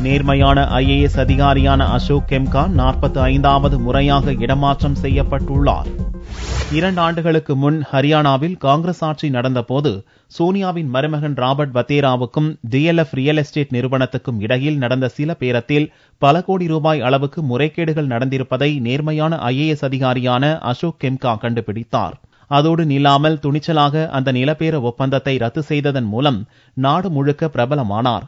நேர்மையான IAS அதிகாரியான அசோக் கெம்கா 45வது முறையாக இடமாற்றம் செய்யப்பட்டுள்ளார். 2 ஆண்டுகளுக்கு முன் ஹரியானாவில் காங்கிரஸ் ஆட்சி நடந்தபோது சோனியாவின் மருமகன் ராபர்ட் வதேராவுக்கும் DLF ரியல் எஸ்டேட் நிறுவனத்துக்கும் இடையில் நடந்த சில பேரத்தில் பல கோடி ரூபாய் அளவுக்கு முறைகேடுகள் நடந்திருப்பதை நேர்மையான IAS அதிகாரியான அசோக் கெம்கா கண்டுபிடித்தார். அதோடு நில்லாமல் துணிச்சலாக அந்த நிலப்பேர ஒப்பந்தத்தை ரத்து செய்ததன் மூலம் நாடு முழுக்க பிரபலமானார்.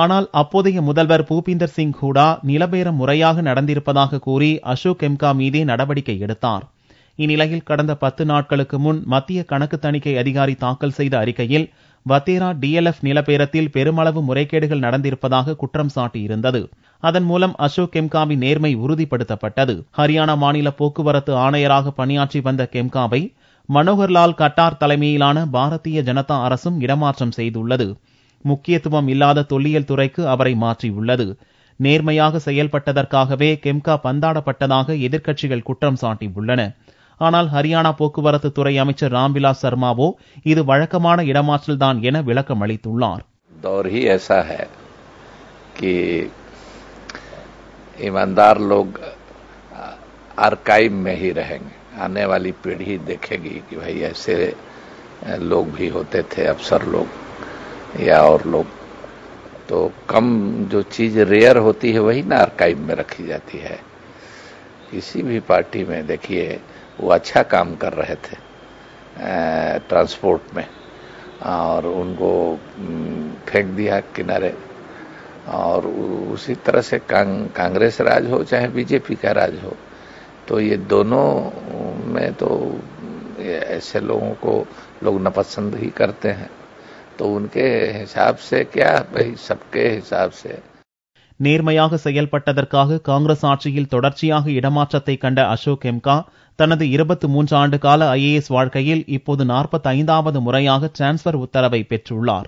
ஆனால் அப்போதைய முதல்வர் பூபிந்தர் சிங் ஹூடா நிலப்பேரம் முறையாக நடந்திருப்பதாக கூறி அசோக் கெம்கா மீதே நடவடிக்கை எடுத்தார். இந்நிலையில் கடந்த 10 நாட்களுக்கு முன் மத்திய கணக்கு தணிக்கை அதிகாரி தாக்கல் செய்த அறிக்கையில் வதேரா DLF நிலப்பேரத்தில் பெருமளவு முறைகேடுகள் நடந்திருப்பதாக குற்றம் சாட்டியிருந்தது. அதன் மூலம் அசோக் கெம்காவின் நேர்மை உறுதிப்படுத்தப்பட்டது. ஹரியானா மாநில போக்குவரத்து ஆணையராக பணியாற்றி வந்த கெம்காவை மனோகர்லால் கட்டார் தலைமையிலான பாரதிய ஜனதா அரசும் இடமாற்றம் செய்துள்ளது. முக்கியத்துவம் இல்லாத தொல்லியல் துறைக்கு அவரை மாற்றியுள்ளது. நேர்மையாக செயல்பட்டதற்காகவே கெம்கா பந்தாடப்பட்டதாக எதிர்க்கட்சிகள் குற்றம் சாட்டியுள்ளன. ஆனால் ஹரியானா போக்குவரத்து துறை அமைச்சர் ராம்விலாஸ் சர்மாவோ இது வழக்கமான இடமாற்றல் தான் என விளக்கம் அளித்துள்ளார். दौर ही ऐसा है कि ईमानदार लोग आर्काइव में ही रहेंगे. आने वाली पीढ़ी देखेगी कि भाई ऐसे लोग भी होते थे, अफसर लोग या और लोग. तो कम जो चीज रेयर होती है वही ना आर्काइव में रखी जाती है. किसी भी पार्टी में देखिए वो अच्छा काम कर रहे थे ट्रांसपोर्ट में और उनको फेंक दिया किनारे. और उसी तरह से कांग्रेस राज हो चाहे बीजेपी का राज हो, तो ये दोनों में तो ऐसे लोगों को लोग नापसंद ही करते हैं. तो उनके हिसाब से क्या भाई सबके हिसाब से. நேர்மையாக செயல்பட்டதற்காக காங்கிரஸ் ஆட்சியில் தொடர்ச்சியாக இடமாற்றத்தை கண்ட அசோக் கெம்கா தனது 23 ஆண்டு கால IAS வாழ்க்கையில் இப்போது 45வது முறையாக டிரான்ஸ்பர் உத்தரவை பெற்றுள்ளார்.